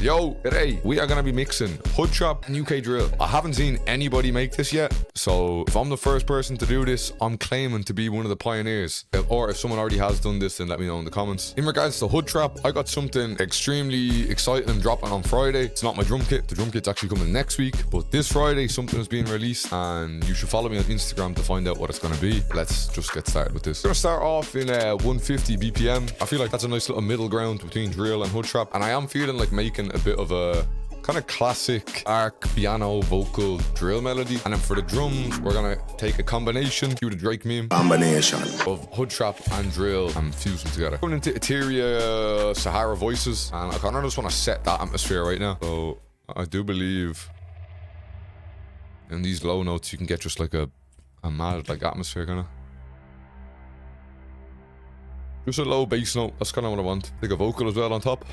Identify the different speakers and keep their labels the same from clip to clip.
Speaker 1: Yo, today we are gonna be mixing Hoodtrap and UK drill. I haven't seen anybody make this yet, so if I'm the first person to do this, I'm claiming to be one of the pioneers. Or if someone already has done this, then let me know in the comments. In regards to Hoodtrap, I got something extremely exciting dropping on Friday. It's not my drum kit. The drum kit's actually coming next week, but this Friday something is being released, and you should follow me on Instagram to find out what it's gonna be. Let's just get started with this. We're gonna start off in 150 BPM. I feel like that's a nice little middle ground between drill and Hoodtrap, and I am feeling like making a bit of a kind of classic arc piano vocal drill melody. And then for the drums, we're gonna take a combination, cue the Drake meme, of Hoodtrap and drill and fuse them together. Going into Etheria Sahara voices, and I kind of just want to set that atmosphere right now. So I do believe in these low notes you can get just like a mad like atmosphere kind of. Just a low bass note, that's kind of what I want. Take a vocal as well on top.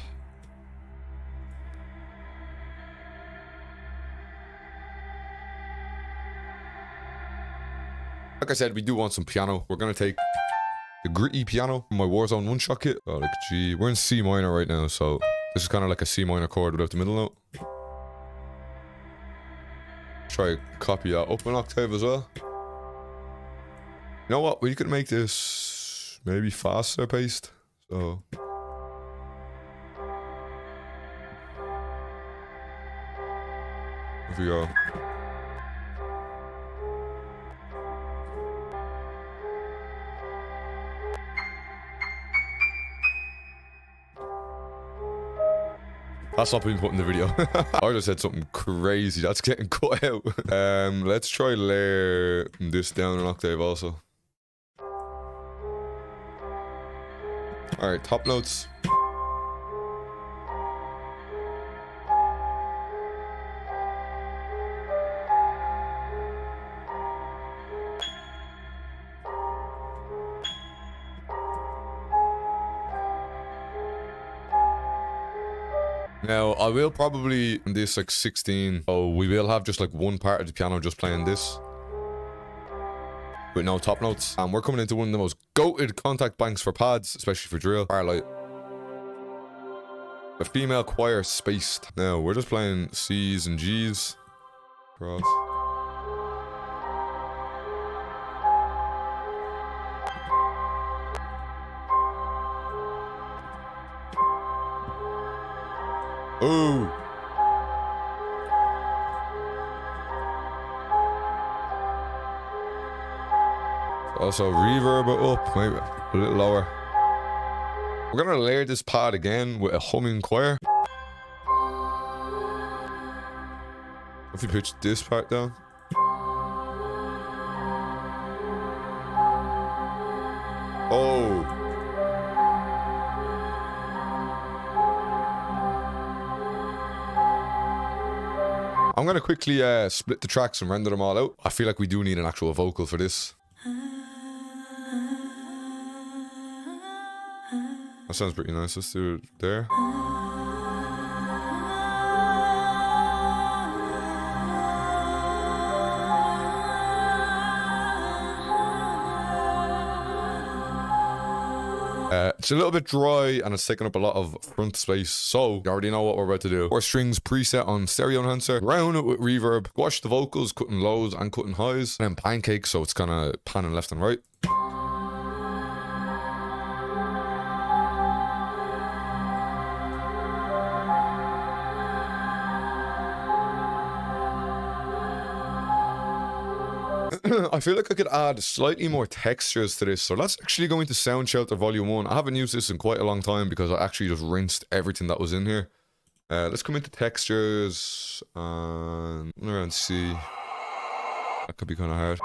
Speaker 1: Like I said, we do want some piano. We're gonna take the gritty piano from my Warzone one-shot kit. Oh, like G. We're in C minor right now, so this is kind of like a C minor chord without the middle note. Try to copy that up an octave as well. You know what? We could make this maybe faster paced. So here we go. That's not being put in the video. I just said something crazy. That's getting cut out. Let's try layer this down an octave also. Alright, top notes. Now, I will probably, in this like 16, oh, we will have just like one part of the piano just playing this with no top notes. And we're coming into one of the most goated contact banks for pads, especially for drill. Firelight. A female choir spaced. Now, we're just playing C's and G's. Cross. Ooh. Also reverb it up, maybe a little lower. We're gonna layer this pad again with a humming choir. If you pitch this part down. Oh. I'm gonna quickly split the tracks and render them all out. I feel like we do need an actual vocal for this. That sounds pretty nice. Let's do it there. It's a little bit dry and it's taking up a lot of front space, so you already know what we're about to do. 4 strings preset on stereo enhancer, round it with reverb, wash the vocals, cutting lows and cutting highs, and then pancake so it's kind of panning left and right. I feel like I could add slightly more textures to this, so let's actually go into Sound Shelter Volume 1. I haven't used this in quite a long time because I actually just rinsed everything that was in here. Let's come into textures and around C. That could be kind of hard.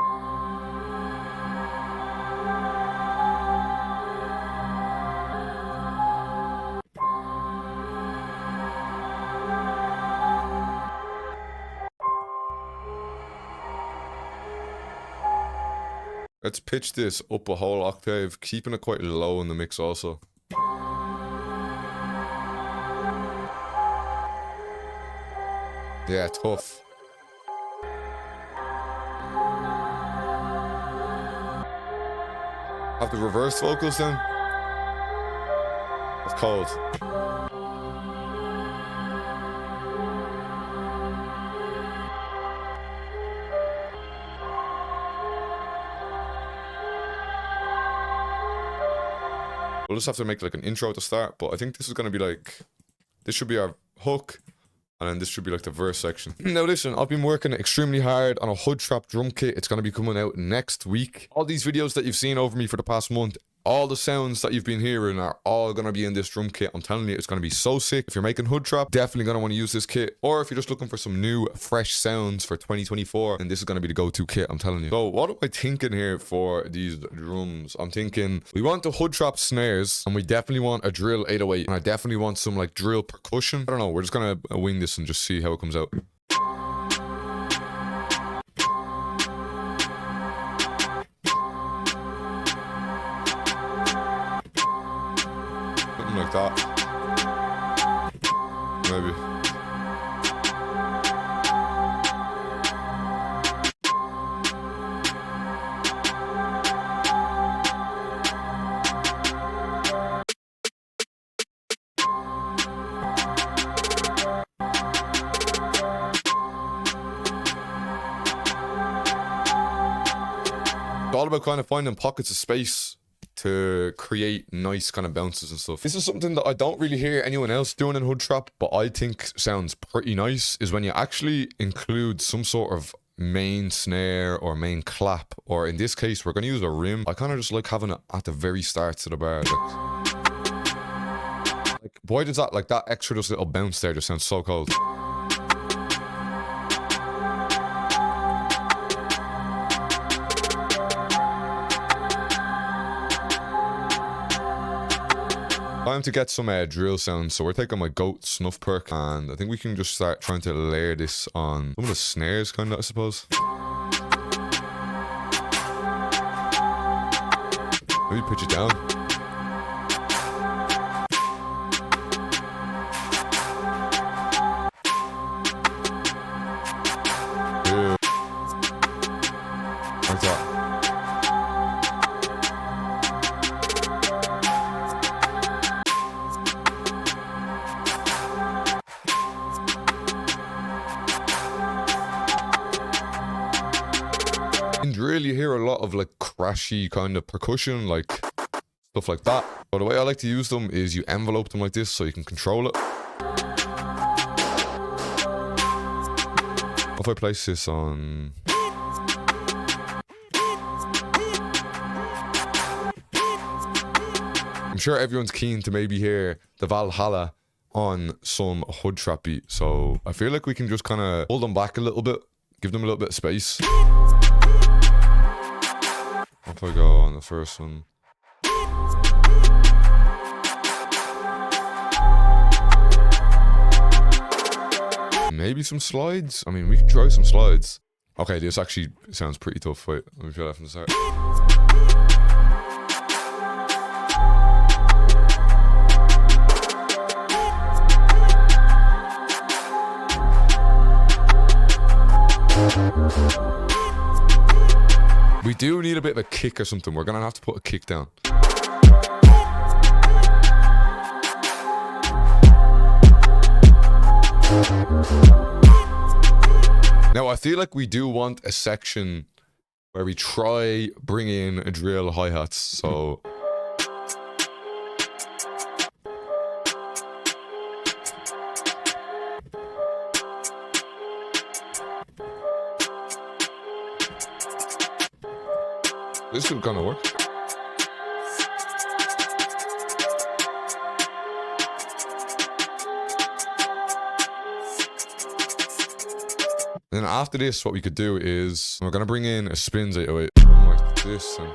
Speaker 1: Let's pitch this up a whole octave, keeping it quite low in the mix also. Yeah, tough. Have the reverse vocals then. It's cold. We'll just have to make like an intro to start, but I think this is going to be like, this should be our hook, and then this should be like the verse section. Now listen, I've been working extremely hard on a Hoodtrap drum kit. It's going to be coming out next week. All these videos that you've seen over me for the past month, all the sounds that you've been hearing are all going to be in this drum kit. I'm telling you, it's going to be so sick. If you're making Hoodtrap, definitely going to want to use this kit. Or if you're just looking for some new, fresh sounds for 2024, then this is going to be the go-to kit, I'm telling you. So what am I thinking here for these drums? I'm thinking we want the Hoodtrap snares, and we definitely want a drill 808, and I definitely want some like drill percussion. I don't know, we're just going to wing this and just see how it comes out. Like that. Maybe. It's all about kind of finding pockets of space to create nice kind of bounces and stuff. This is something that I don't really hear anyone else doing in Hoodtrap, but I think sounds pretty nice, is when you actually include some sort of main snare or main clap, or in this case we're going to use a rim. I kind of just like having it at the very start of the bar. Like why does that, like that extra just little bounce there just sounds so cold. Time to get some drill sounds, so we're taking my goat snuff perk, and I think we can just start trying to layer this on some of the snares, kind of, I suppose. Maybe pitch it down. Yeah. Like that. In drill, you hear a lot of like crashy kind of percussion, like stuff like that. But the way I like to use them is you envelope them like this so you can control it. If I place this on... I'm sure everyone's keen to maybe hear the Valhalla on some Hoodtrap beat, so I feel like we can just kind of hold them back a little bit, give them a little bit of space. If I go on the first one. Maybe some slides? I mean, we can try some slides. Okay, this actually sounds pretty tough. Wait, let me try that from the start. We do need a bit of a kick or something. We're gonna have to put a kick down. Now I feel like we do want a section where we try bring in a drill hi-hats, so this could kind of work. Then after this, what we could do is we're gonna bring in a spins 808, something like this. And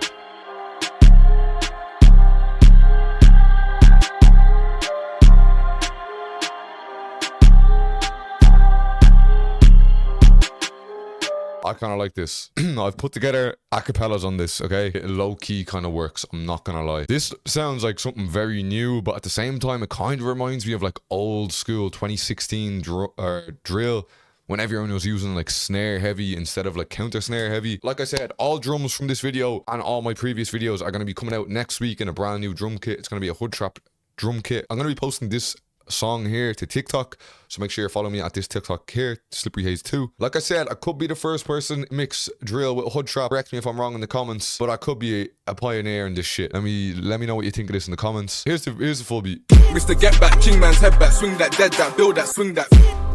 Speaker 1: I kind of like this. I've put together acapellas on this, okay? It low-key kind of works, I'm not gonna lie. This sounds like something very new, but at the same time, it kind of reminds me of like old school 2016 drill, when everyone was using like snare heavy instead of like counter snare heavy. Like I said, all drums from this video and all my previous videos are going to be coming out next week in a brand new drum kit. It's going to be a Hoodtrap drum kit. I'm going to be posting this song here to TikTok. So make sure you follow me at this TikTok here, SlipperyHaze2. Like I said, I could be the first person mix drill with Hoodtrap. Correct me if I'm wrong in the comments, but I could be a pioneer in this shit. Let me know what you think of this in the comments. Here's the full beat.
Speaker 2: Mr. Get Back, Ching Man's head back, swing that, dead that, build that, swing that.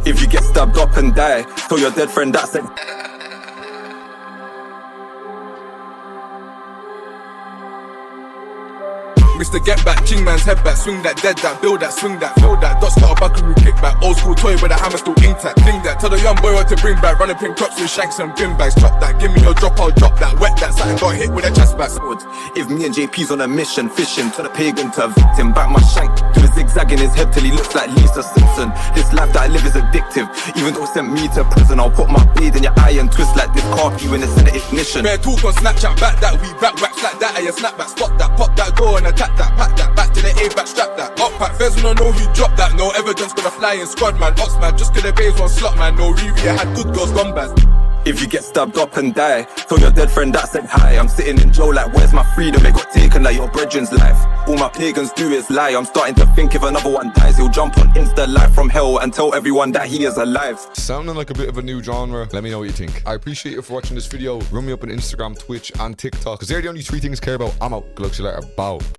Speaker 3: If you get stabbed up and die, tell your dead friend that's it.
Speaker 2: Mr. Get Back, Ching Man's head back, swing that, dead that, build that, swing that, feel that. Dots got a buckaroo kickback, old school toy with a hammer still intact. Fling that, tell the young boy what to bring back, running pink tops with shanks and bin bags. Drop that, give me your drop, I'll drop that. Wet that, something got hit with a chest back.
Speaker 3: If me and JP's on a mission, fishing to the pagan to a victim, back my shank to a zigzag in his head till he looks like Lisa Simpson. This life that I live is addictive, even though it sent me to prison. I'll put my blade in your eye and twist like this car key when it's in the ignition.
Speaker 2: Bare talk on Snapchat, back that, we back wax like that. And you snap back, spot that, pop that, go and attack that, pack that, back to the A back, strap that. Up pack, feds wanna know who dropped that. No evidence gonna fly in squad man, ox man, just 'cause the babes one slot man. No Riri, I had good girls gone bad.
Speaker 3: If you get stabbed up and die, tell your dead friend that said hi. I'm sitting in jail like where's my freedom? It got taken like your brethren's life. All my pagans do is lie. I'm starting to think if another one dies, he'll jump on Insta live from hell and tell everyone that he is alive.
Speaker 1: Sounding like a bit of a new genre. Let me know what you think. I appreciate you for watching this video. Run me up on Instagram, Twitch and TikTok, because they're the only 3 things I care about. I'm out. Good luck to you later. Bow.